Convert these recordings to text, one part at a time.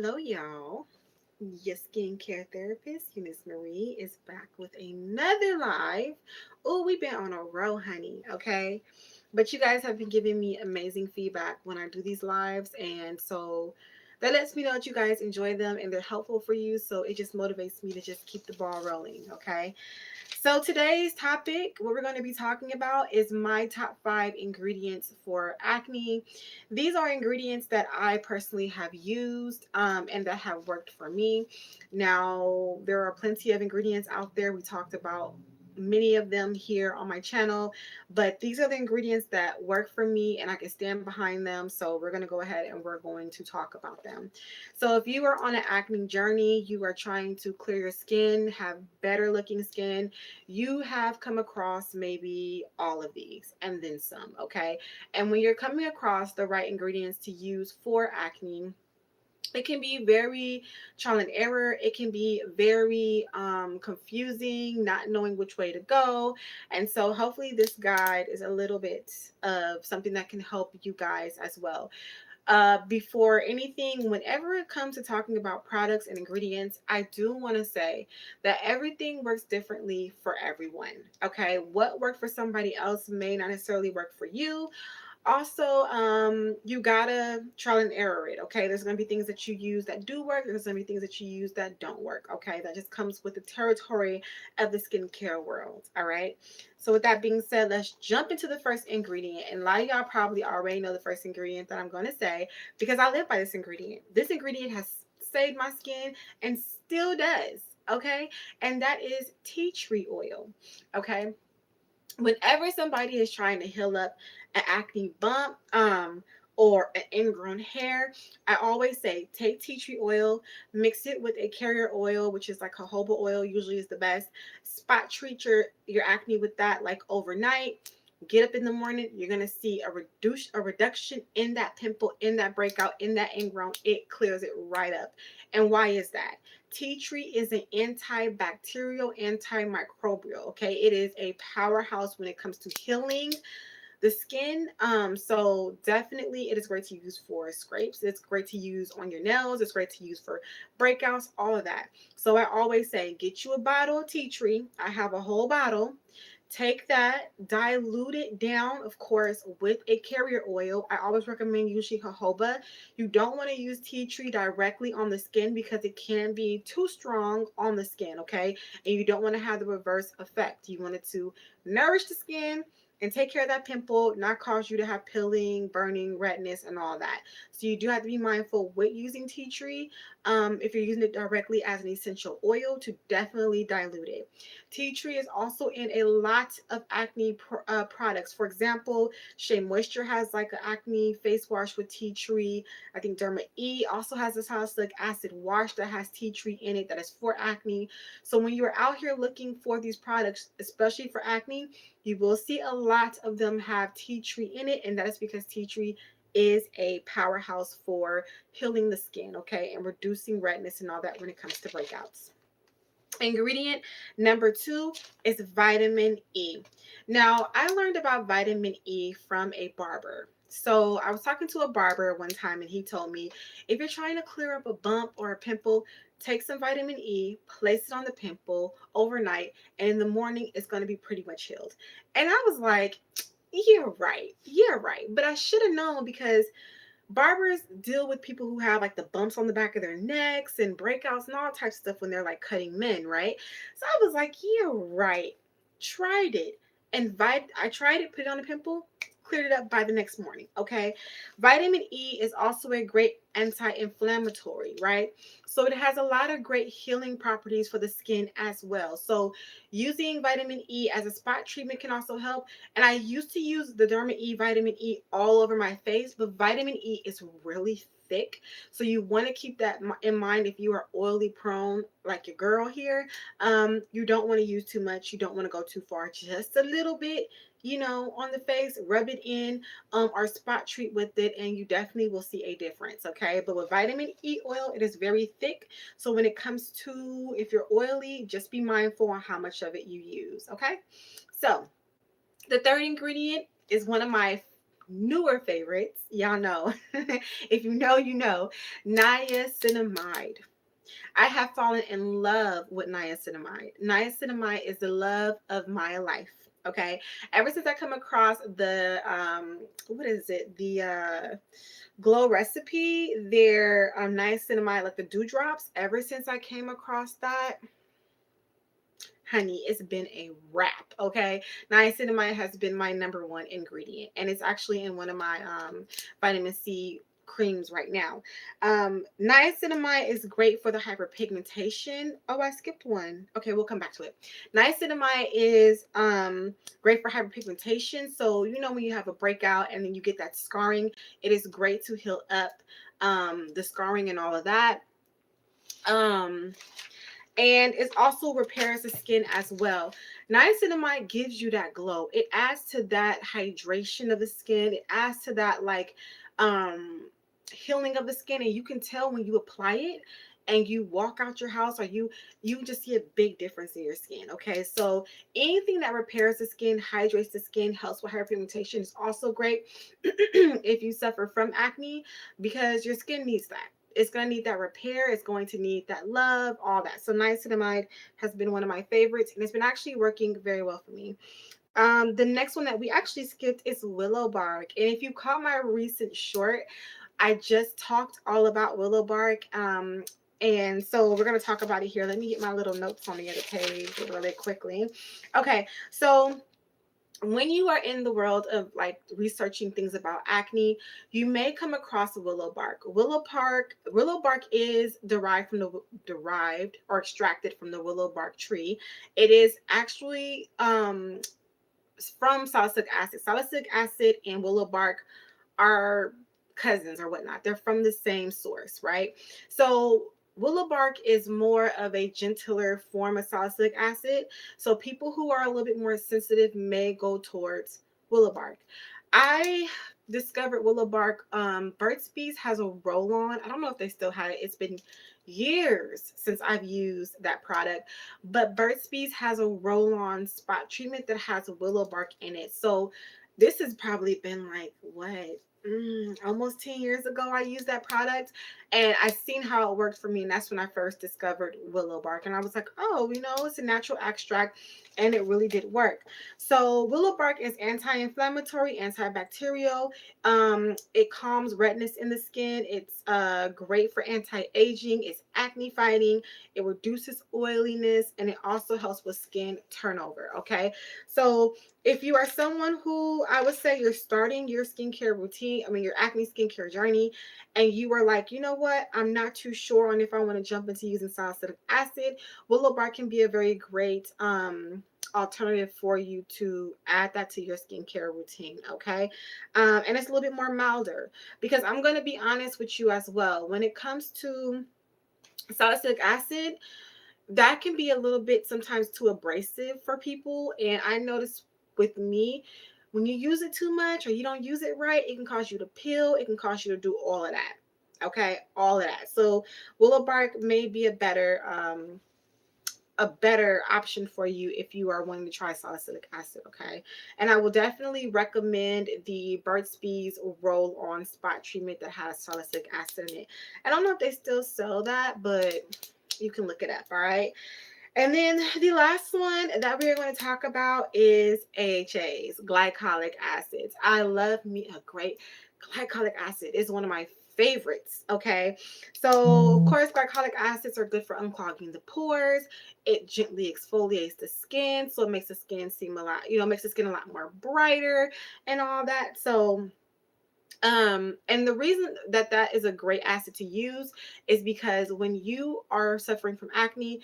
Hello, y'all. Your skincare therapist, Euniycemari, is back with another live. Oh, we've been on a roll, honey. Okay. But you guys have been giving me amazing feedback when I do these lives. And so that lets me know that you guys enjoy them and they're helpful for you. So it just motivates me to just keep the ball rolling. Okay. So today's topic, what we're going to be talking about is my top 5 ingredients for acne. These are ingredients that I personally have used and that have worked for me. Now, there are plenty of ingredients out there. We talked about many of them here on my channel, but these are the ingredients that work for me and I can stand behind them. So we're going to go ahead and we're going to talk about them. So if you are on an acne journey, you are trying to clear your skin, have better looking skin, you have come across maybe all of these and then some, okay? And when you're coming across the right ingredients to use for acne, it can be very trial and error. It can be very confusing, not knowing which way to go. And so hopefully this guide is a little bit of something that can help you guys as well. Before anything, whenever it comes to talking about products and ingredients, I do want to say that everything works differently for everyone. Okay, what worked for somebody else may not necessarily work for you. Also, you gotta trial and error it. Okay, there's gonna be things that you use that do work. There's gonna be things that you use that don't work. Okay, that just comes with the territory of the skincare world. All right. So with that being said, let's jump into the first ingredient. And a lot of y'all probably already know the first ingredient that I'm gonna say because I live by this ingredient. This ingredient has saved my skin and still does. Okay, and that is tea tree oil. Okay, whenever somebody is trying to heal up an acne bump or an ingrown hair, I always say take tea tree oil, mix it with a carrier oil, which is like jojoba oil, usually is the best. Spot treat your acne with that like overnight. Get up in the morning, you're gonna see a reduction in that pimple, in that breakout, in that ingrown. It clears it right up. And why is that? Tea tree is an antibacterial, antimicrobial. Okay, it is a powerhouse when it comes to healing the skin. So definitely it is great to use for scrapes. It's great to use on your nails. It's great to use for breakouts, all of that. So I always say, get you a bottle of tea tree. I have a whole bottle. Take that, dilute it down, of course, with a carrier oil. I always recommend using jojoba. You don't want to use tea tree directly on the skin because it can be too strong on the skin, okay? And you don't want to have the reverse effect. You want it to nourish the skin and take care of that pimple, not cause you to have peeling, burning, redness, and all that. So you do have to be mindful with using tea tree. If you're using it directly as an essential oil, to definitely dilute it. Tea tree is also in a lot of acne products. For example, Shea Moisture has like an acne face wash with tea tree. I think Derma E also has a salicylic acid wash that has tea tree in it that is for acne. So when you're out here looking for these products, especially for acne, you will see a lot of them have tea tree in it, and that is because tea tree is a powerhouse for healing the skin, okay, and reducing redness and all that when it comes to breakouts. Ingredient number 2 is vitamin E. Now, I learned about vitamin E from a barber. So, I was talking to a barber one time and he told me if you're trying to clear up a bump or a pimple, take some vitamin E, place it on the pimple overnight, and in the morning it's going to be pretty much healed. And I was like, you're right. You're right. But I should have known because barbers deal with people who have like the bumps on the back of their necks and breakouts and all types of stuff when they're like cutting men, right? So I was like, yeah, right. Tried it. I tried it, put it on a pimple, cleared it up by the next morning. Okay. Vitamin E is also a great anti-inflammatory, right? So it has a lot of great healing properties for the skin as well. So using vitamin E as a spot treatment can also help. And I used to use the Derma E vitamin E all over my face, but vitamin E is really thick. So you want to keep that in mind if you are oily prone, like your girl here. You don't want to use too much. You don't want to go too far. Just a little bit, on the face, rub it in, or spot treat with it, and you definitely will see a difference. Okay. But with vitamin E oil, it is very thick. So when it comes to if you're oily, just be mindful on how much of it you use. Okay. So the third ingredient is one of my newer favorites. Y'all know. If you know, you know. Niacinamide. I have fallen in love with niacinamide. Niacinamide is the love of my life. Okay. Ever since I come across the what is it? The Glow Recipe, their niacinamide, like the dewdrops. Ever since I came across that, honey, it's been a wrap. Okay, niacinamide has been my number one ingredient, and it's actually in one of my vitamin C creams right now. Niacinamide is great for the hyperpigmentation. Oh, I skipped one. Okay, we'll come back to it. Niacinamide is great for hyperpigmentation. So you know when you have a breakout and then you get that scarring, it is great to heal up the scarring and all of that. Um, and it also repairs the skin as well. Niacinamide gives you that glow. It adds to that hydration of the skin. It adds to that like healing of the skin, and you can tell when you apply it and you walk out your house, or you just see a big difference in your skin. Okay, so anything that repairs the skin, hydrates the skin, helps with hyperpigmentation is also great if you suffer from acne, because your skin needs that. It's going to need that repair. It's going to need that love, all that. So niacinamide has been one of my favorites, and it's been actually working very well for me. The next one that we actually skipped is willow bark. And if you caught my recent short, I just talked all about willow bark. And so we're going to talk about it here. Let me get my little notes on the other page really quickly. Okay, so when you are in the world of like researching things about acne, you may come across willow bark. Willow bark is derived or extracted from the willow bark tree. It is actually from salicylic acid. Salicylic acid and willow bark are cousins or whatnot. They're from the same source, right? So willow bark is more of a gentler form of salicylic acid. So people who are a little bit more sensitive may go towards willow bark. I discovered willow bark. Burt's Bees has a roll on. I don't know if they still have it. It's been years since I've used that product, but Burt's Bees has a roll on spot treatment that has willow bark in it. So this has probably been like what, almost 10 years ago I used that product, and I seen how it worked for me, and that's when I first discovered willow bark, and I was like, oh, it's a natural extract, and it really did work. So willow bark is anti-inflammatory, antibacterial. It calms redness in the skin. It's great for anti-aging. It's acne fighting. It reduces oiliness, and it also helps with skin turnover. Okay, so if you are someone who, I would say, you're starting your skincare routine, your acne skincare journey, and you are like, you know what, I'm not too sure on if I want to jump into using salicylic acid, willow bark can be a very great alternative for you to add that to your skincare routine. Okay, and it's a little bit more milder, because I'm going to be honest with you as well. When it comes to salicylic acid, that can be a little bit sometimes too abrasive for people. And I noticed with me, when you use it too much or you don't use it right, it can cause you to peel. It can cause you to do all of that. Okay, all of that. So willow bark may be a better option for you if you are wanting to try salicylic acid. Okay, and I will definitely recommend the Burt's Bees roll on spot treatment that has salicylic acid in it. I don't know if they still sell that, but you can look it up. All right, and then the last one that we are going to talk about is AHAs, glycolic acids. I love me a great glycolic acid. It's one of my favorites. Okay, so of course glycolic acids are good for unclogging the pores. It gently exfoliates the skin, so it makes the skin seem a lot, makes the skin a lot more brighter and all that. So and the reason that that is a great acid to use is because when you are suffering from acne,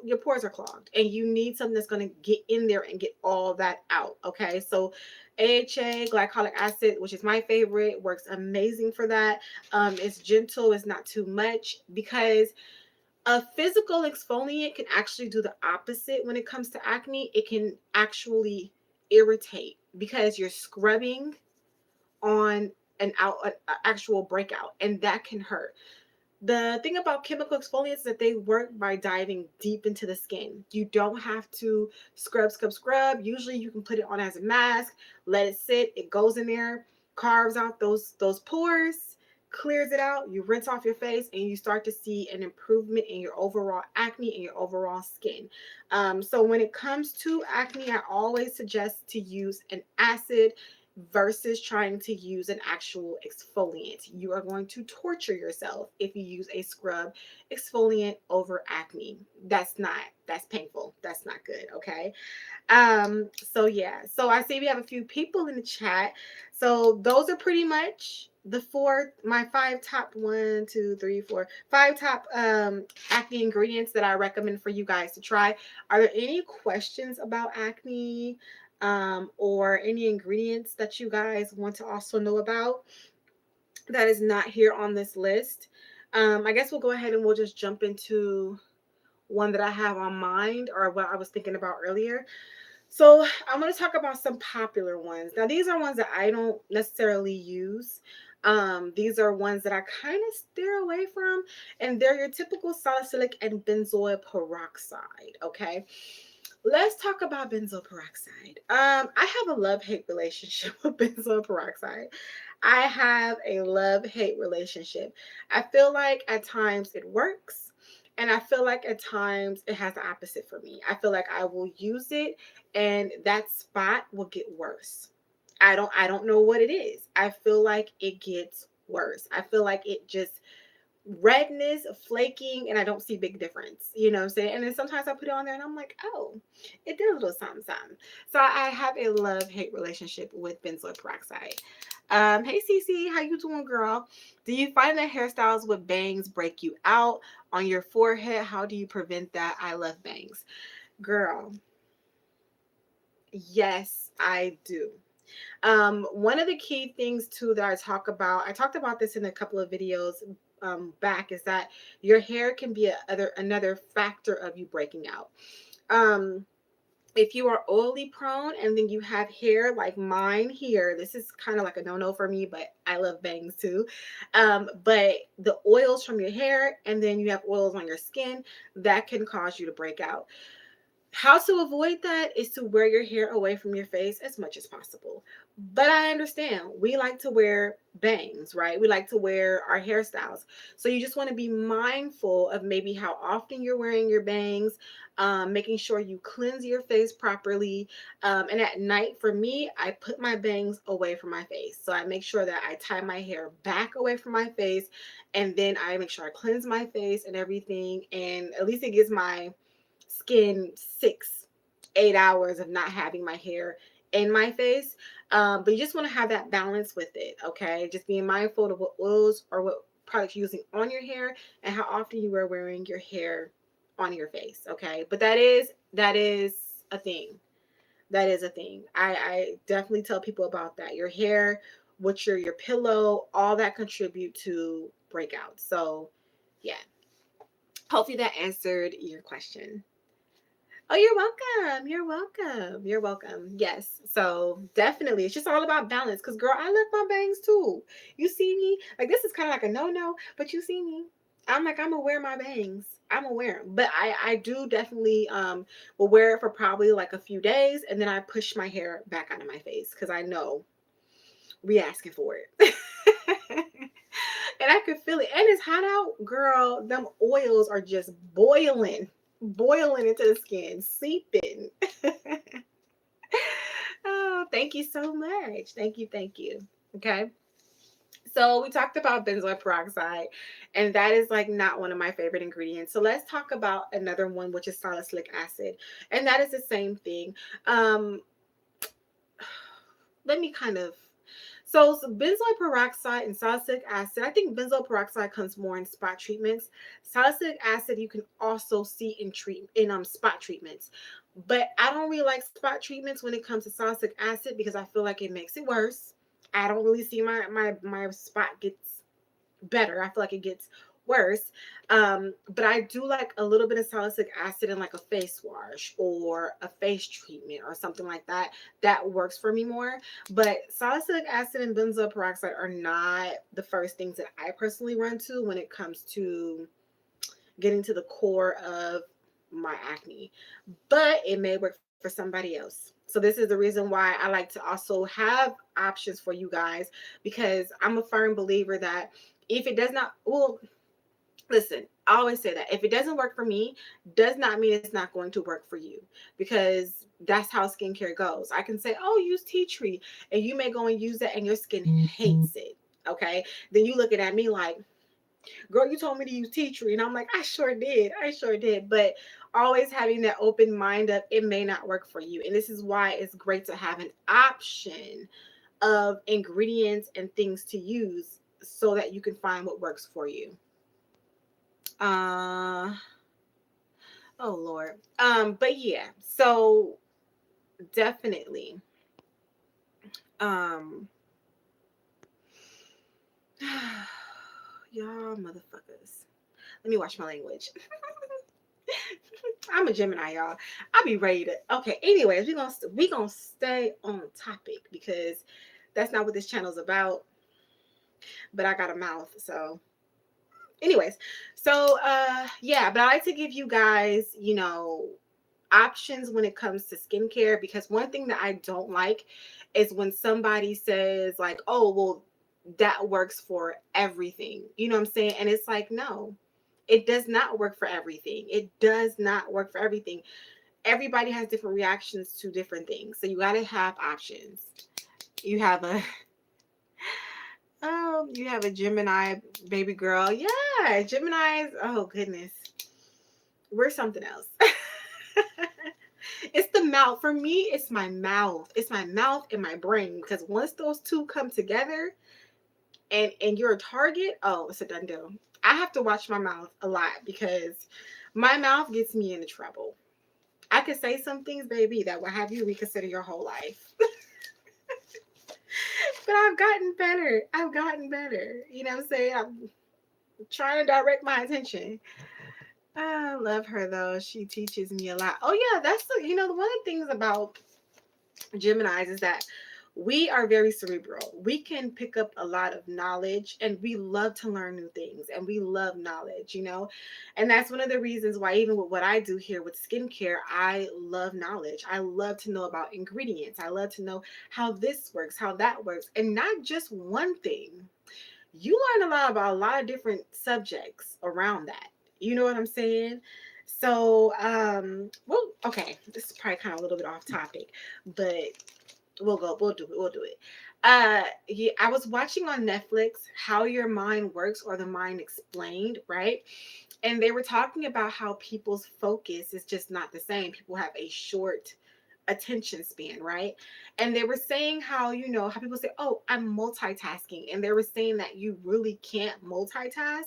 your pores are clogged, and you need something that's going to get in there and get all that out. Okay, so AHA, glycolic acid, which is my favorite, works amazing for that. It's gentle, it's not too much, because a physical exfoliant can actually do the opposite when it comes to acne. It can actually irritate because you're scrubbing on an actual breakout, and that can hurt. The thing about chemical exfoliants is that they work by diving deep into the skin. You don't have to scrub. Usually you can put it on as a mask, let it sit, it goes in there. carves out those pores, clears it out, you rinse off your face, and you start to see an improvement in your overall acne and your overall skin. So when it comes to acne, I always suggest to use an acid versus trying to use an actual exfoliant. You are going to torture yourself if you use a scrub exfoliant over acne. That's painful. That's not good, okay? So yeah, so I see we have a few people in the chat. So those are pretty much the my five top one, two, three, four, five top acne ingredients that I recommend for you guys to try. Are there any questions about acne or any ingredients that you guys want to also know about that is not here on this list? I guess we'll go ahead and we'll just jump into one that I have on mind or what I was thinking about earlier. So I'm going to talk about some popular ones. Now, these are ones that I don't necessarily use. These are ones that I kind of steer away from, and they're your typical salicylic and benzoyl peroxide. Okay, let's talk about benzoyl peroxide. I have a love-hate relationship with benzoyl peroxide. I have a love-hate relationship. I feel like at times it works, and I feel like at times it has the opposite for me. I feel like I will use it and that spot will get worse. I don't know what it is. I feel like it gets worse. I feel like it just redness, flaking, and I don't see big difference. You know what I'm saying? And then sometimes I put it on there and I'm like, oh, it did a little something, something. So I have a love-hate relationship with benzoyl peroxide. Hey Cece, how you doing, girl? Do you find that hairstyles with bangs break you out on your forehead? How do you prevent that? I love bangs. Girl, yes, I do. One of the key things too that I talked about this in a couple of videos back, is that your hair can be another factor of you breaking out. Um, if you are oily prone and then you have hair like mine here, this is kind of like a no-no for me, but I love bangs too. But the oils from your hair and then you have oils on your skin, that can cause you to break out. How to avoid that is to wear your hair away from your face as much as possible. But I understand we like to wear bangs, right? We like to wear our hairstyles. So you just want to be mindful of maybe how often you're wearing your bangs, making sure you cleanse your face properly. And at night, for me, I put my bangs away from my face. So I make sure that I tie my hair back away from my face. And then I make sure I cleanse my face and everything. And at least it gives my skin 6, 8 hours of not having my hair in my face. But you just want to have that balance with it, okay? Just being mindful of what oils or what products you're using on your hair and how often you are wearing your hair on your face, okay? But that is a thing. That is a thing. I definitely tell people about that. Your hair, what's your pillow, all that contribute to breakouts. So yeah. Hopefully that answered your question. Oh, you're welcome. You're welcome. You're welcome. Yes. So definitely, it's just all about balance. Cause girl, I love my bangs too. You see me? Like this is kind of like a no-no, but you see me. I'm like, I'm gonna wear my bangs. I'm gonna wear them. But I do definitely will wear it for probably like a few days, and then I push my hair back out of my face because I know we asking for it. And I could feel it. And it's hot out, girl. Them oils are just boiling into the skin, seeping. Oh, thank you so much. Thank you. Thank you. Okay. So we talked about benzoyl peroxide, and that is like not one of my favorite ingredients. So let's talk about another one, which is salicylic acid, and that is the same thing. Um, let me kind of so benzoyl peroxide and salicylic acid. I think benzoyl peroxide comes more in spot treatments. Salicylic acid you can also see in spot treatments. But I don't really like spot treatments when it comes to salicylic acid because I feel like it makes it worse. I don't really see my spot gets better. I feel like it gets worse. But I do like a little bit of salicylic acid in like a face wash or a face treatment or something like that. That works for me more. But salicylic acid and benzoyl peroxide are not the first things that I personally run to when it comes to getting to the core of my acne. But it may work for somebody else. So this is the reason why I like to also have options for you guys, because I'm a firm believer that if it does not, well, listen, I always say that if it doesn't work for me, does not mean it's not going to work for you, because that's how skincare goes. I can say, oh, use tea tree, and you may go and use it and your skin hates it. Okay. Then you looking at me like, girl, you told me to use tea tree. And I'm like, I sure did. I sure did. But always having that open mind of it may not work for you. And this is why it's great to have an option of ingredients and things to use so that you can find what works for you. Uh oh Lord. But yeah, so definitely. Um y'all motherfuckers. Let me watch my language. I'm a Gemini, y'all. I'll be ready to. Okay. Anyways, we gonna stay on topic because that's not what this channel's about. But I got a mouth, so. Anyways, so yeah, but I like to give you guys, options when it comes to skincare, because one thing that I don't like is when somebody says like, "Oh, well, that works for everything." You know what I'm saying? And it's like, no, it does not work for everything. It does not work for everything. Everybody has different reactions to different things. So you got to have options. You have a you have a Gemini baby girl. Yeah, Geminis. Oh goodness. We're something else. It's the mouth. For me, it's my mouth. It's my mouth and my brain, because once those two come together and you're a target, oh, it's a done deal. I have to watch my mouth a lot because my mouth gets me into trouble. I could say some things, baby, that will have you reconsider your whole life. But I've gotten better. I've gotten better. You know what I'm saying? I'm trying to direct my attention. I love her though. She teaches me a lot. Oh yeah, that's one of the things about Geminis is that we are very cerebral. We can pick up a lot of knowledge, and we love to learn new things, and we love knowledge. And that's one of the reasons why, even with what I do here with skincare, I love knowledge. I love to know about ingredients. I love to know how this works, how that works, and not just one thing. You learn a lot about a lot of different subjects around that. You know what I'm saying? So, well, okay, this is probably kind of a little bit off topic, but we'll do it. Yeah, I was watching on Netflix How Your Mind Works, or The Mind Explained, right? And they were talking about how people's focus is just not the same. People have a short attention span, right? And they were saying how, how people say, "Oh, I'm multitasking." And they were saying that you really can't multitask.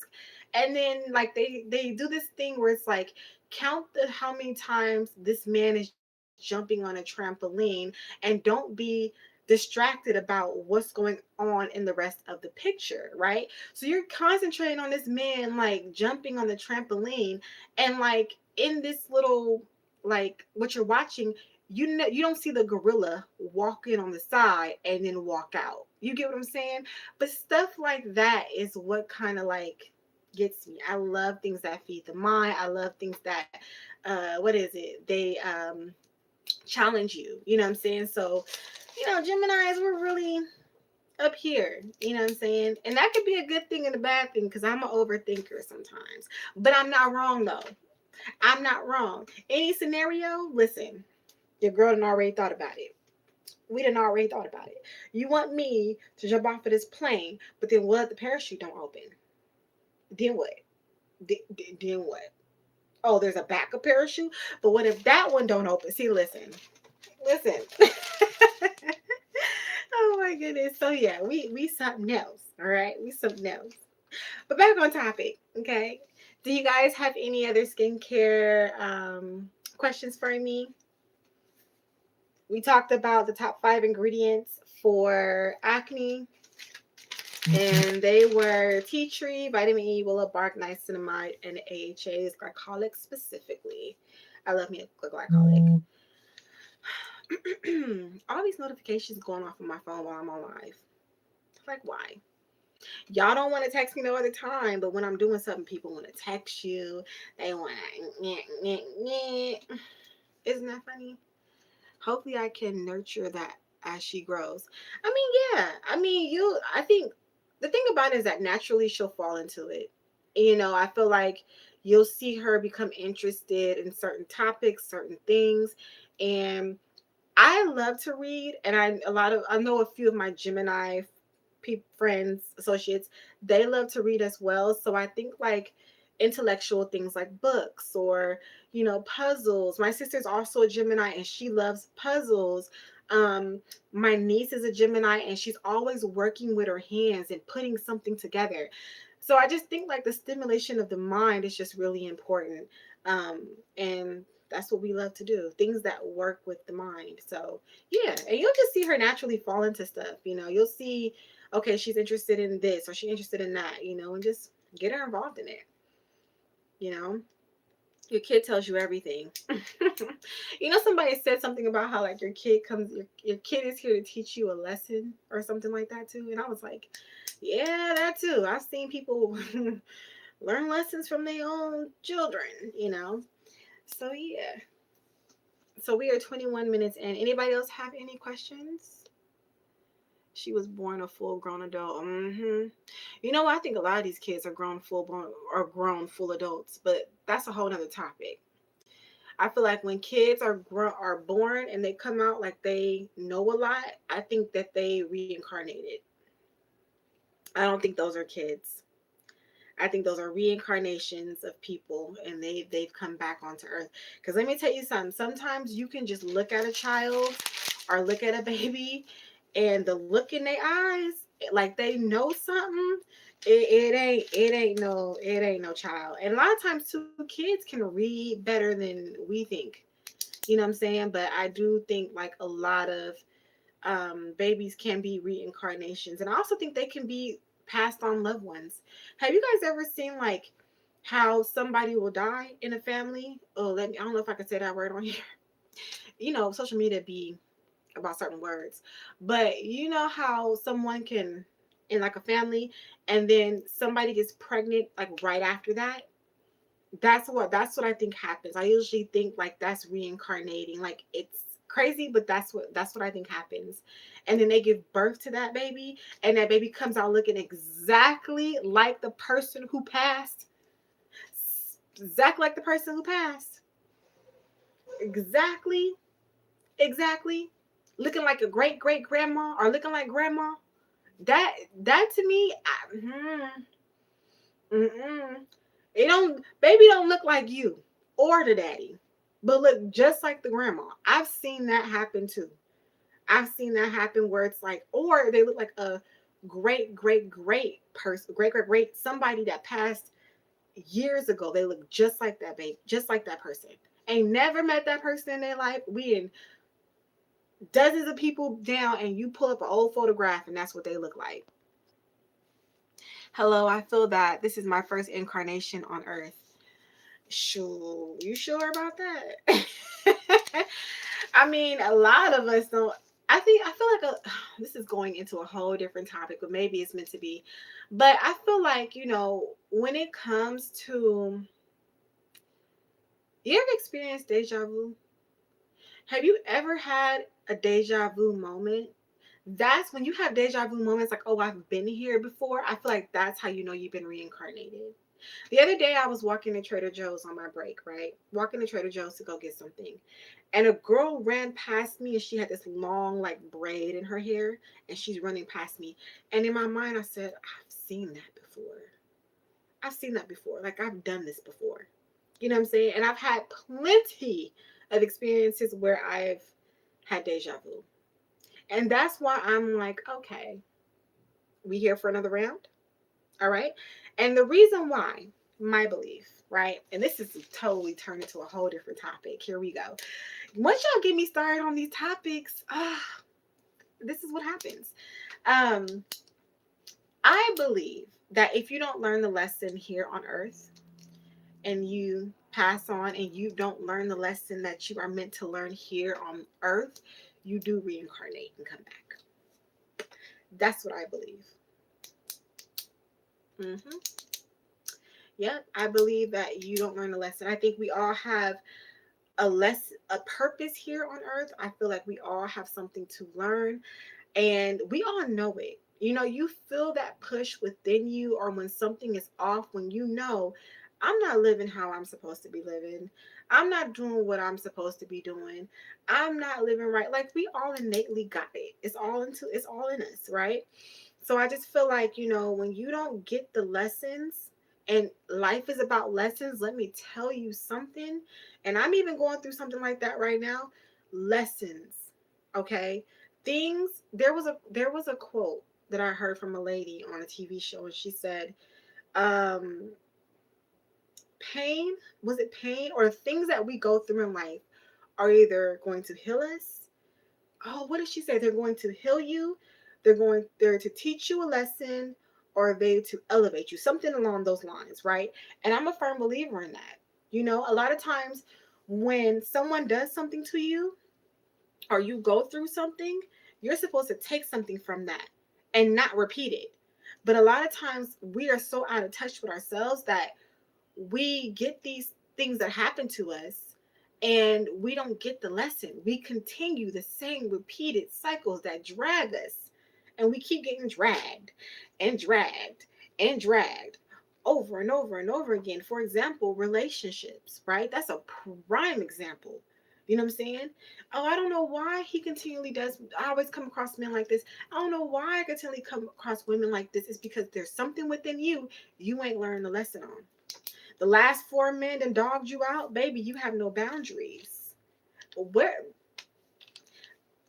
And then like they do this thing where it's like, count the how many times this man is jumping on a trampoline, and don't be distracted about what's going on in the rest of the picture, right? So you're concentrating on this man like jumping on the trampoline, and like in this little, like what you're watching, you don't see the gorilla walk in on the side and then walk out. You get what I'm saying? But stuff like that is what kind of like gets me. I love things that feed the mind. I love things that what is it? They challenge you. You know what I'm saying? So, Geminis, we're really up here. You know what I'm saying? And that could be a good thing and a bad thing, because I'm an overthinker sometimes. But I'm not wrong though. I'm not wrong. Any scenario, listen, your girl done already thought about it. We done already thought about it. You want me to jump off of this plane, but then what? The parachute don't open. Then what? Then what? Oh, there's a backup parachute. But what if that one don't open? See, listen. Oh my goodness. So yeah, we something else. All right, we something else. But back on topic. Okay. Do you guys have any other skincare questions for me? We talked about the top 5 ingredients for acne, and they were tea tree, vitamin E, willow bark, niacinamide, and AHA's glycolic specifically. I love me a glycolic. All these notifications going off on my phone while I'm on live. Like, why? Y'all don't want to text me no other time, but when I'm doing something, people want to text you. They want to, isn't that funny? Hopefully I can nurture that as she grows. I mean, yeah. I mean, I think the thing about it is that naturally she'll fall into it. I feel like you'll see her become interested in certain topics, certain things. And I love to read, and I know a few of my Gemini friends, associates, they love to read as well. So I think like intellectual things like books or puzzles. My sister's also a Gemini, and she loves puzzles. My niece is a Gemini, and she's always working with her hands and putting something together. So I just think like the stimulation of the mind is just really important. And that's what we love to do, things that work with the mind. So yeah, and you'll just see her naturally fall into stuff. You'll see, okay, she's interested in this or she's interested in that, and just get her involved in it. You know, your kid tells you everything. Somebody said something about how like your kid is here to teach you a lesson or something like that too. And I was like, yeah, that too. I've seen people learn lessons from their own children. So yeah. So we are 21 minutes in. Anybody else have any questions? She was born a full grown adult. I think a lot of these kids are grown full adults, but that's a whole nother topic. I feel like when kids are born and they come out like they know a lot, I think that they reincarnated. I don't think those are kids. I think those are reincarnations of people, and they've come back onto Earth. Because let me tell you something. Sometimes you can just look at a child or look at a baby, and the look in their eyes, like they know something. It ain't no child. And a lot of times too, kids can read better than we think. You know what I'm saying? But I do think like a lot of babies can be reincarnations, and I also think they can be passed on loved ones. Have you guys ever seen like how somebody will die in a family? Oh, I don't know if I can say that word on here. Social media be about certain words, but you know how someone can in like a family, and then somebody gets pregnant like right after that. That's what I think happens. I usually think like that's reincarnating. Like it's crazy, but that's what I think happens. And then they give birth to that baby, and that baby comes out looking exactly like the person who passed. Exactly like the person who passed. Exactly, exactly. Looking like a great great grandma or looking like grandma. That to me, mm-mm. Baby don't look like you or the daddy, but look just like the grandma. I've seen that happen too. I've seen that happen where it's like, or they look like a great, great, great person, great, great, great, somebody that passed years ago. They look just like that baby, just like that person. Ain't never met that person in their life. We in dozens of people down, and you pull up an old photograph, and that's what they look like. Hello, I feel that this is my first incarnation on Earth. Sure, you sure about that? I mean, a lot of us don't. I feel like this is going into a whole different topic, but maybe it's meant to be. But I feel like when it comes to, you ever experienced deja vu? Have you ever had a deja vu moment? That's when you have deja vu moments like, oh, I've been here before. I feel like that's how you know you've been reincarnated. The other day I was walking to Trader Joe's on my break, right? Walking to Trader Joe's to go get something. And a girl ran past me, and she had this long like braid in her hair, and she's running past me. And in my mind I said, I've seen that before. I've seen that before. Like I've done this before. You know what I'm saying? And I've had plenty of experiences where I've had deja vu. And that's why I'm like, okay, we here for another round? All right. And the reason why, my belief, right? And this is totally turned into a whole different topic. Here we go. Once y'all get me started on these topics, this is what happens. Um, I believe that if you don't learn the lesson here on Earth and you pass on and you don't learn the lesson that you are meant to learn here on Earth, you do reincarnate and come back. That's what I believe. Mm-hmm. Yep, I believe that you don't learn the lesson. I think we all have a purpose here on earth. I feel like we all have something to learn, and we all know it. You know, you feel that push within you, or when something is off, when you know, I'm not living how I'm supposed to be living. I'm not doing what I'm supposed to be doing. I'm not living right. Like, we all innately got it. It's all in us, right? So I just feel like, when you don't get the lessons, and life is about lessons, let me tell you something. And I'm even going through something like that right now. Lessons. Okay? There was a quote that I heard from a lady on a TV show, and she said, um pain, was it pain, or things that we go through in life are either going to heal us. Oh, what did she say? They're going to heal you, they're to teach you a lesson, or they to elevate you, something along those lines, right? And I'm a firm believer in that. A lot of times when someone does something to you, or you go through something, you're supposed to take something from that and not repeat it. But a lot of times we are so out of touch with ourselves that we get these things that happen to us, and we don't get the lesson. We continue the same repeated cycles that drag us, and we keep getting dragged and dragged and dragged over and over and over again. For example, relationships, right? That's a prime example. You know what I'm saying? Oh, I don't know why he continually does. I always come across men like this. I don't know why I continually come across women like this. It's because there's something within you ain't learned the lesson on. The last 4 men that dogged you out, baby, you have no boundaries. Where,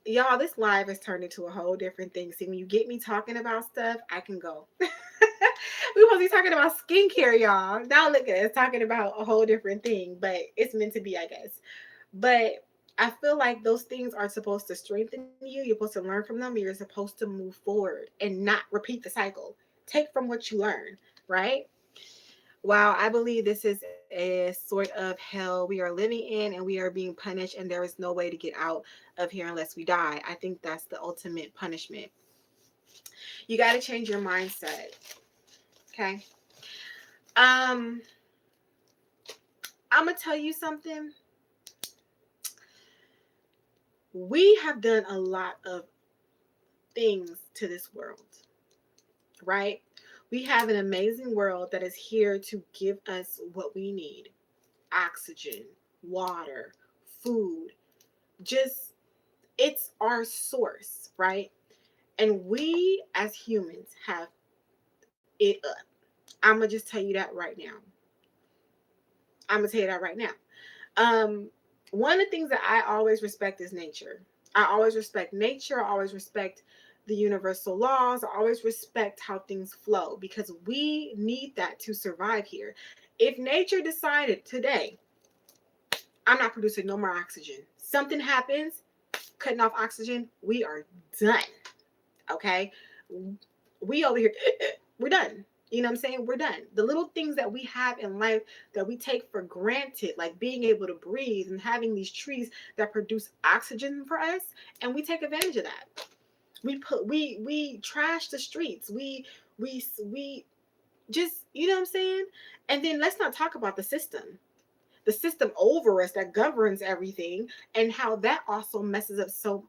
y'all, this live has turned into a whole different thing. See, when you get me talking about stuff, I can go. We supposed to be talking about skincare, y'all. Now look at us talking about a whole different thing, but it's meant to be, I guess. But I feel like those things are supposed to strengthen you. You're supposed to learn from them. You're supposed to move forward and not repeat the cycle. Take from what you learn, right? Wow, I believe this is a sort of hell we are living in, and we are being punished, and there is no way to get out of here unless we die. I think that's the ultimate punishment. You got to change your mindset. Okay. Um, I'm gonna tell you something. We have done a lot of things to this world, right? We have an amazing world that is here to give us what we need: oxygen, water, food. Just, it's our source, right? And we as humans have it up. I'm gonna just tell you that right now. I'm gonna tell you that right now. Um, One of the things that I always respect is nature. I always respect nature. I always respect the universal laws. I always respect how things flow, because we need that to survive here. If nature decided today, I'm not producing no more oxygen, something happens, cutting off oxygen, we are done. Okay? We over here, we're done. You know what I'm saying? We're done. The little things that we have in life that we take for granted, like being able to breathe and having these trees that produce oxygen for us, and we take advantage of that. We trash the streets. We just, you know what I'm saying? And then let's not talk about the system. The system over us that governs everything, and how that also messes up. So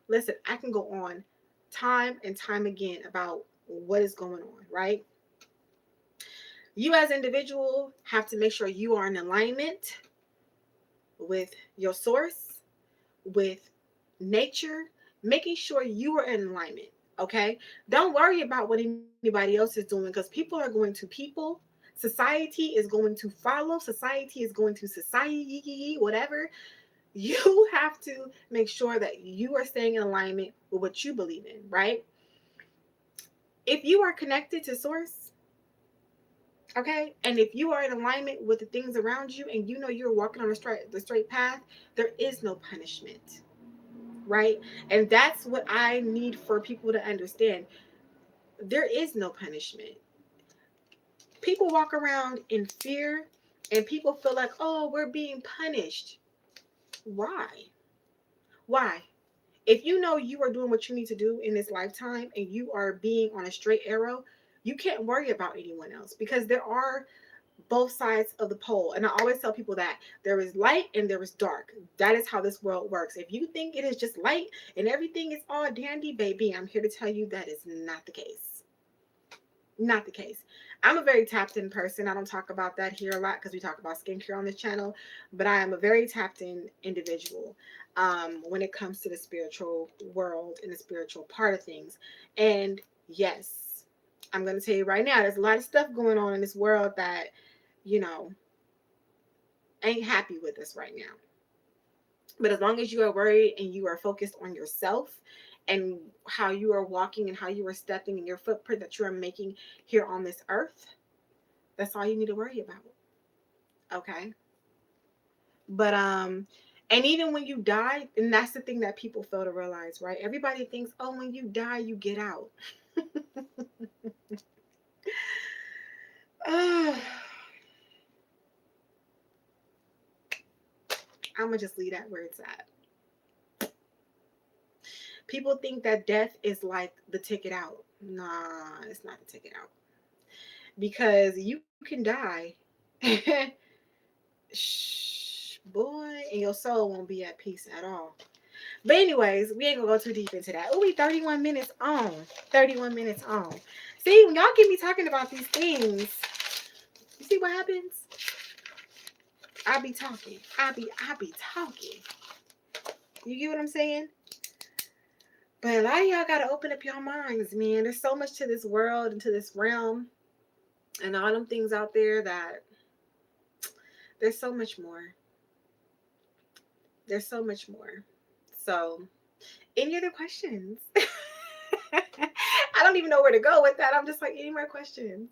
listen, I can go on time and time again about what is going on, right? You as an individual have to make sure you are in alignment with your source, with nature, making sure you are in alignment. Okay? Don't worry about what anybody else is doing, because people are going to people. Society is going to follow. Society is going to society, whatever. You have to make sure that you are staying in alignment with what you believe in, right? If you are connected to source, okay, and if you are in alignment with the things around you, and you know you're walking on the straight path, there is no punishment, right? And that's what I need for people to understand. There is no punishment. People walk around in fear, and people feel like, oh, we're being punished. Why? Why? If you know you are doing what you need to do in this lifetime, and you are being on a straight arrow, you can't worry about anyone else, because there are both sides of the pole. And I always tell people that there is light and there is dark. That is how this world works. If you think it is just light and everything is all dandy, baby, I'm here to tell you that is not the case. Not the case. I'm a very tapped in person. I don't talk about that here a lot because we talk about skincare on this channel, but I am a very tapped in individual when it comes to the spiritual world and the spiritual part of things. And yes, I'm going to tell you right now, there's a lot of stuff going on in this world that, you know, ain't happy with us right now. But as long as you are worried and you are focused on yourself and how you are walking and how you are stepping in your footprint that you are making here on this earth, that's all you need to worry about. Okay. But and even when you die, and that's the thing that people fail to realize, right? Everybody thinks, oh, when you die, you get out. I'm gonna just leave that where it's at. People think that death is like the ticket out. Nah, it's not the ticket out. Because you can die. Shh, boy, and your soul won't be at peace at all. But anyways, we ain't gonna go too deep into that. Oh, we 31 minutes on. 31 minutes on. See, when y'all get me talking about these things, you see what happens? I be talking. I be talking. You get what I'm saying? But a lot of y'all gotta open up your minds, man. There's so much to this world and to this realm and all them things out there that there's so much more. There's so much more. So, any other questions? I don't even know where to go with that. I'm just like, any more questions?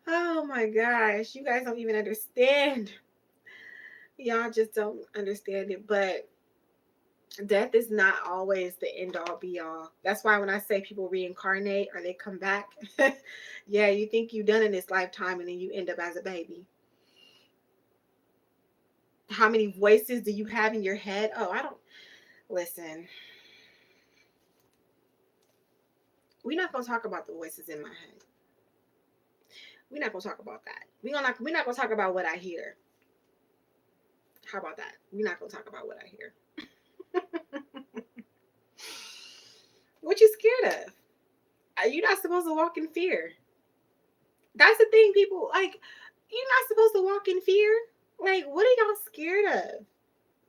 Oh my gosh. You guys don't even understand. Y'all just don't understand it. But death is not always the end all be all. That's why when I say people reincarnate or they come back, yeah, you think you've done in this lifetime and then you end up as a baby. How many voices do you have in your head? Oh, I don't listen. We're not gonna talk about the voices in my head. We're not gonna talk about that. We're not gonna talk about what I hear. How about that? We're not gonna talk about what I hear. What you scared of? Are you not supposed to walk in fear? That's the thing, people like. You're not supposed to walk in fear. Like, what are y'all scared of?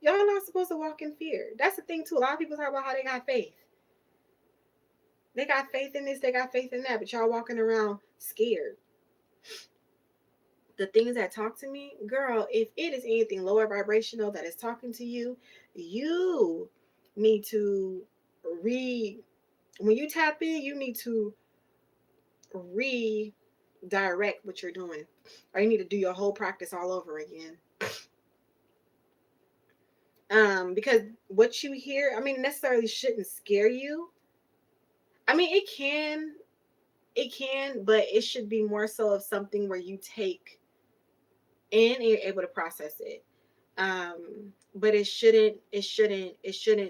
Y'all not supposed to walk in fear. That's the thing too. A lot of people talk about how they got faith. They got faith in this, they got faith in that, but y'all walking around scared. The things that talk to me, girl, if it is anything lower vibrational that is talking to you, you need to re when you tap in, you need to redirect what you're doing. Or you need to do your whole practice all over again. Because what you hear, I mean, necessarily shouldn't scare you. I mean, it can, but it should be more so of something where you take in and you're able to process it. But it shouldn't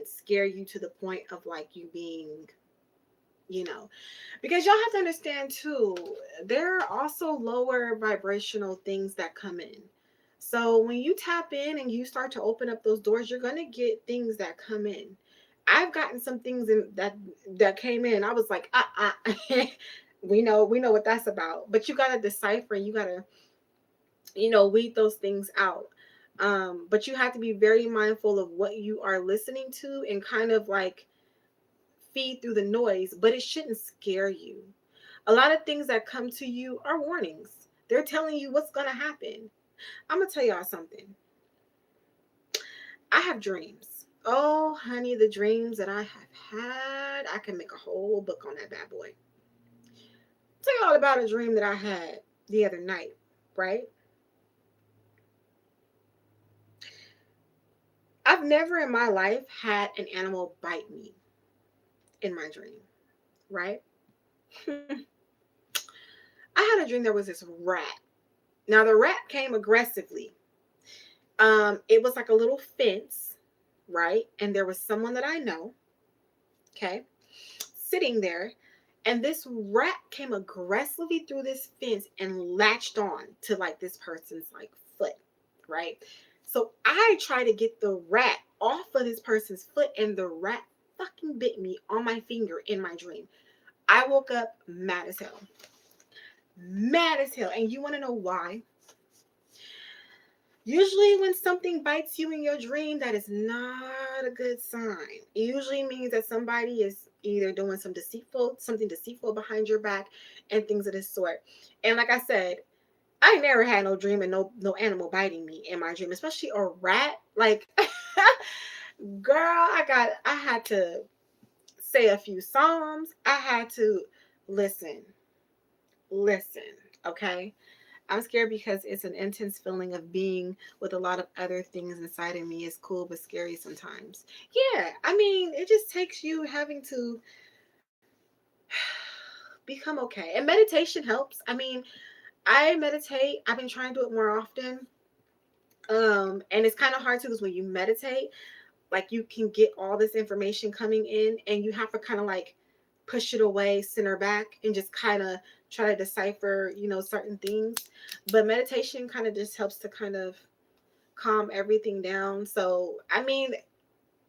scare you to the point of like you being, because y'all have to understand too, there are also lower vibrational things that come in. So when you tap in and you start to open up those doors, you're gonna get things that come in. I've gotten some things in that came in. I was like, we know what that's about. But you gotta decipher. You gotta, weed those things out. But you have to be very mindful of what you are listening to and kind of like feed through the noise. But it shouldn't scare you. A lot of things that come to you are warnings. They're telling you what's gonna happen. I'm gonna tell y'all something. I have dreams. Oh, honey, the dreams that I have had, I can make a whole book on that bad boy. Tell you all about a dream that I had the other night, right? I've never in my life had an animal bite me in my dream, right? I had a dream there was this rat. Now the rat came aggressively. It was like a little fence, right? And there was someone that I know, okay, sitting there, And this rat came aggressively through this fence and latched on to like this person's like foot, right? So I try to get the rat off of this person's foot, and the rat fucking bit me on my finger in my dream. I woke up mad as hell. Mad as hell. And you want to know why? Usually, when something bites you in your dream, that is not a good sign. It usually means that somebody is either doing something deceitful behind your back, and things of this sort. And like I said, I never had no dream and no animal biting me in my dream, especially a rat. Like, girl, I had to say a few psalms. I had to listen, listen. Okay, I'm scared because it's an intense feeling of being with a lot of other things inside of me. It's cool but scary sometimes. Yeah, I mean, it just takes you having to become okay. And meditation helps. I mean, I meditate. I've been trying to do it more often. And it's kind of hard too because when you meditate, like you can get all this information coming in and you have to kind of like push it away, center back, and just kind of try to decipher, certain things. But meditation kind of just helps to kind of calm everything down. So, I mean,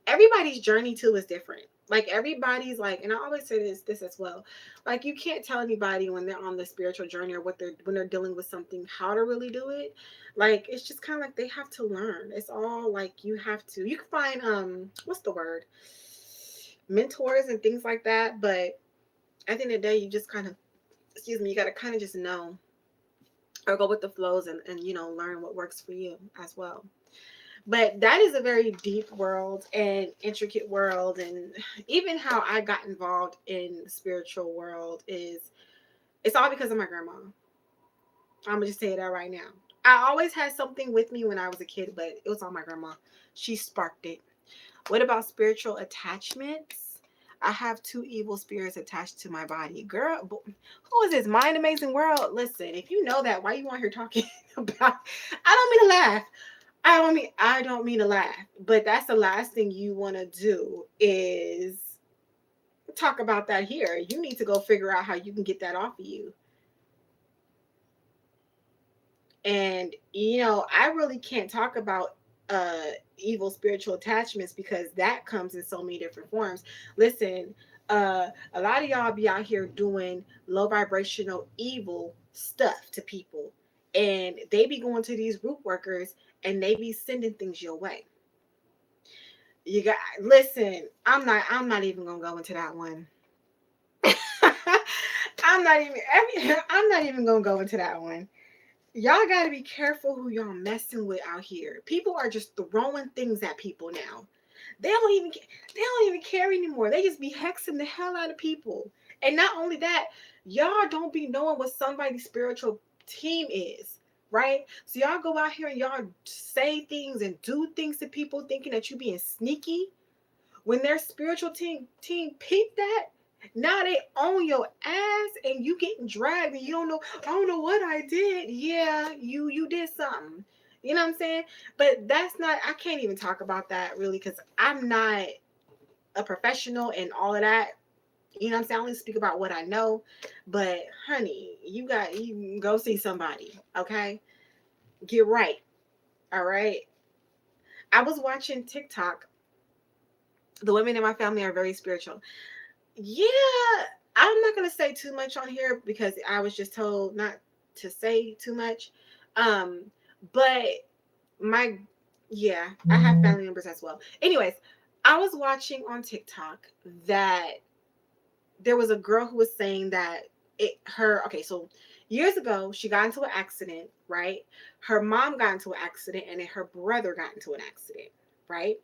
everybody's journey too is different. Like everybody's like, and I always say this as well. Like you can't tell anybody when they're on the spiritual journey or when they're dealing with something how to really do it. Like it's just kind of like they have to learn. It's all like you can find what's the word? Mentors and things like that, but at the end of the day you just kind of you got to kind of just know or go with the flows and learn what works for you as well. But that is a very deep world and intricate world, and even how I got involved in the spiritual world is it's all because of my grandma. I'm gonna just say that right now. I always had something with me when I was a kid, but it was all my grandma. She sparked it. What about spiritual attachments? I have two evil spirits attached to my body. Girl, who is this? Mind Amazing World? Listen, if you know that, why you on here talking about? I don't mean to laugh. I don't mean to laugh, but that's the last thing you want to do is talk about that here. You need to go figure out how you can get that off of you. And I really can't talk about evil spiritual attachments because that comes in so many different forms. Listen, a lot of y'all be out here doing low vibrational evil stuff to people, and they be going to these group workers and they be sending things your way. You got listen. I'm not even gonna go into that one. I'm not even gonna go into that one. Y'all got to be careful who y'all messing with out here. People are just throwing things at people now. They don't even care anymore. They just be hexing the hell out of people. And not only that, y'all don't be knowing what somebody's spiritual team is, right? So y'all go out here and y'all say things and do things to people thinking that you being sneaky. When their spiritual team peep that, now they own your ass and you getting dragged and you don't know, I don't know what I did. Yeah, you did something. You know what I'm saying? But that's not I can't even talk about that really because I'm not a professional and all of that. You know what I'm saying? I only speak about what I know. But honey, you can go see somebody, okay? Get right. All right. I was watching TikTok. The women in my family are very spiritual. Yeah, I'm not gonna say too much on here because I was just told not to say too much. Um, but my yeah, I have family members as well. Anyways, I was watching on TikTok that there was a girl who was saying that so years ago she got into an accident, right? Her mom got into an accident and then her brother got into an accident, right?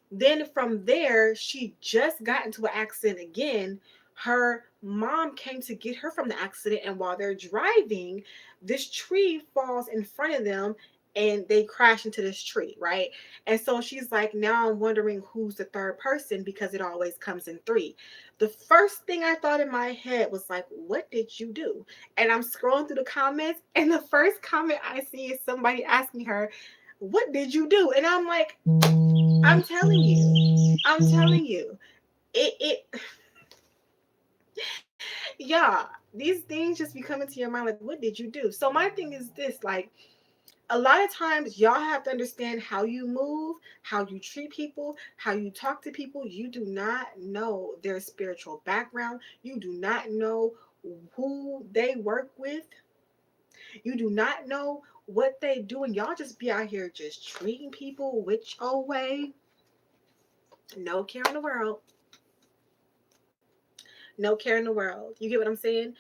Then from there, she just got into an accident again. Her mom came to get her from the accident, and while they're driving, this tree falls in front of them and they crash into this tree, right? And so she's like, now I'm wondering who's the third person because it always comes in three. The first thing I thought in my head was like, what did you do? And I'm scrolling through the comments, and the first comment I see is somebody asking her, what did you do? And I'm like, I'm telling you, it Yeah, these things just be coming to your mind like, what did you do? So my thing is this, like, a lot of times y'all have to understand how you move, how you treat people, how you talk to people. You do not know their spiritual background. You do not know who they work with. You do not know what they do, and y'all just be out here just treating people which old way. No care in the world. No care in the world. You get what I'm saying?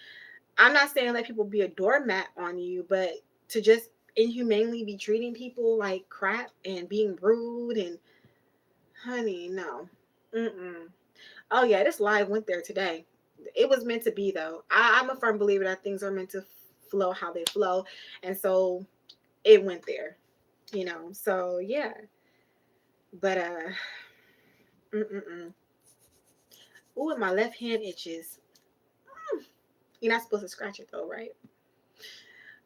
I'm not saying let people be a doormat on you, but to just inhumanely be treating people like crap and being rude and honey, no. Mm-mm. Oh yeah, this live went there today. It was meant to be though. I'm a firm believer that things are meant to flow how they flow, and so it went there. So yeah. But mm-mm-mm. Ooh, and my left hand itches. You're not supposed to scratch it though, right?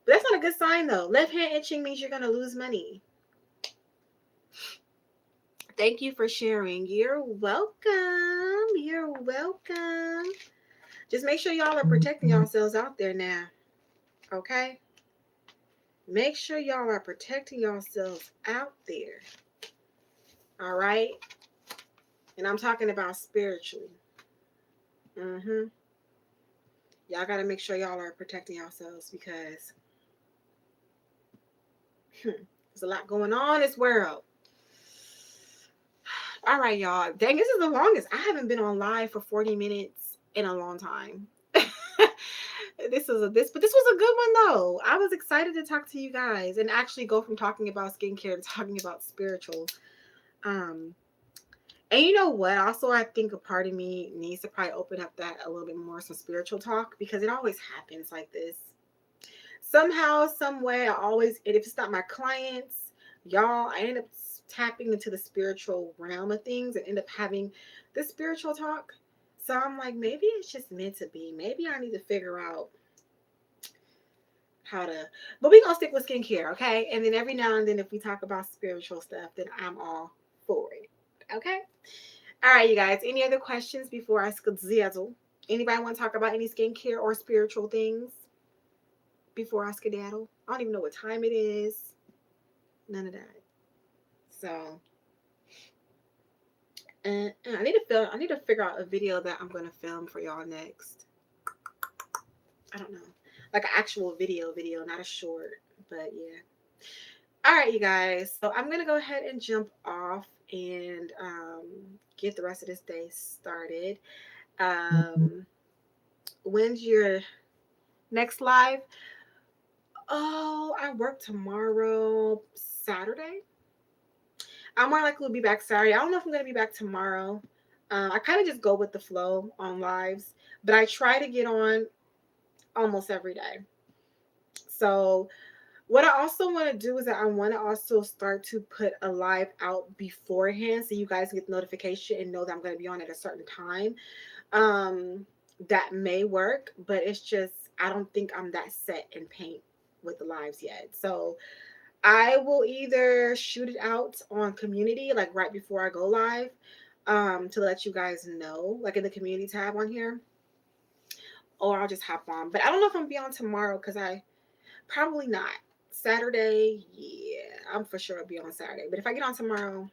But that's not a good sign though. Left hand itching means you're gonna lose money. Thank you for sharing. You're welcome. You're welcome. Just make sure y'all are protecting yourselves out there now. Okay? Make sure y'all are protecting yourselves out there. All right? And I'm talking about spiritually. Mm-hmm. Y'all got to make sure y'all are protecting yourselves because there's a lot going on in this world. All right, y'all. Dang, this is the longest. I haven't been on live for 40 minutes in a long time. But this was a good one though. I was excited to talk to you guys and actually go from talking about skincare to talking about spiritual. Um, and you know what? Also, I think a part of me needs to probably open up that a little bit more, some spiritual talk, because it always happens like this. Somehow, some way, and if it's not my clients, y'all, I end up tapping into the spiritual realm of things and end up having this spiritual talk. So I'm like, maybe it's just meant to be. Maybe I need to figure out how to, but we're gonna stick with skincare, okay? And then every now and then, if we talk about spiritual stuff, then I'm all for it, okay? All right, you guys. Any other questions before I skedaddle? Anybody want to talk about any skincare or spiritual things before I skedaddle? I don't even know what time it is. None of that. So, I need to film. I need to figure out a video that I'm gonna film for y'all next. I don't know, like an actual video, not a short. But yeah. All right, you guys. So I'm gonna go ahead and jump off and get the rest of this day started. Um, when's your next live? Oh, I work tomorrow, Saturday. I'm more likely to be back Saturday. I don't know if I'm gonna be back tomorrow. I kind of just go with the flow on lives, but I try to get on almost every day. So what I also want to do is that I want to also start to put a live out beforehand so you guys get the notification and know that I'm going to be on at a certain time. That may work, but it's just I don't think I'm that set in paint with the lives yet. So I will either shoot it out on community like right before I go live to let you guys know, like in the community tab on here, or I'll just hop on. But I don't know if I'm gonna be on tomorrow because I probably not. Saturday, yeah, I'm for sure I'll be on Saturday. But if I get on tomorrow,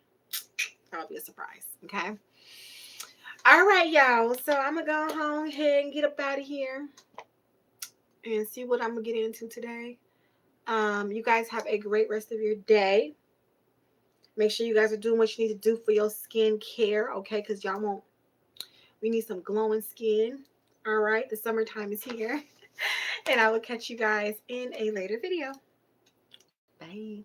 that'll be a surprise. Okay. All right, y'all. So I'm gonna go home ahead and get up out of here and see what I'm gonna get into today. You guys have a great rest of your day. Make sure you guys are doing what you need to do for your skin care, okay? Because y'all won't. We need some glowing skin. All right. The summertime is here. And I will catch you guys in a later video. Bye.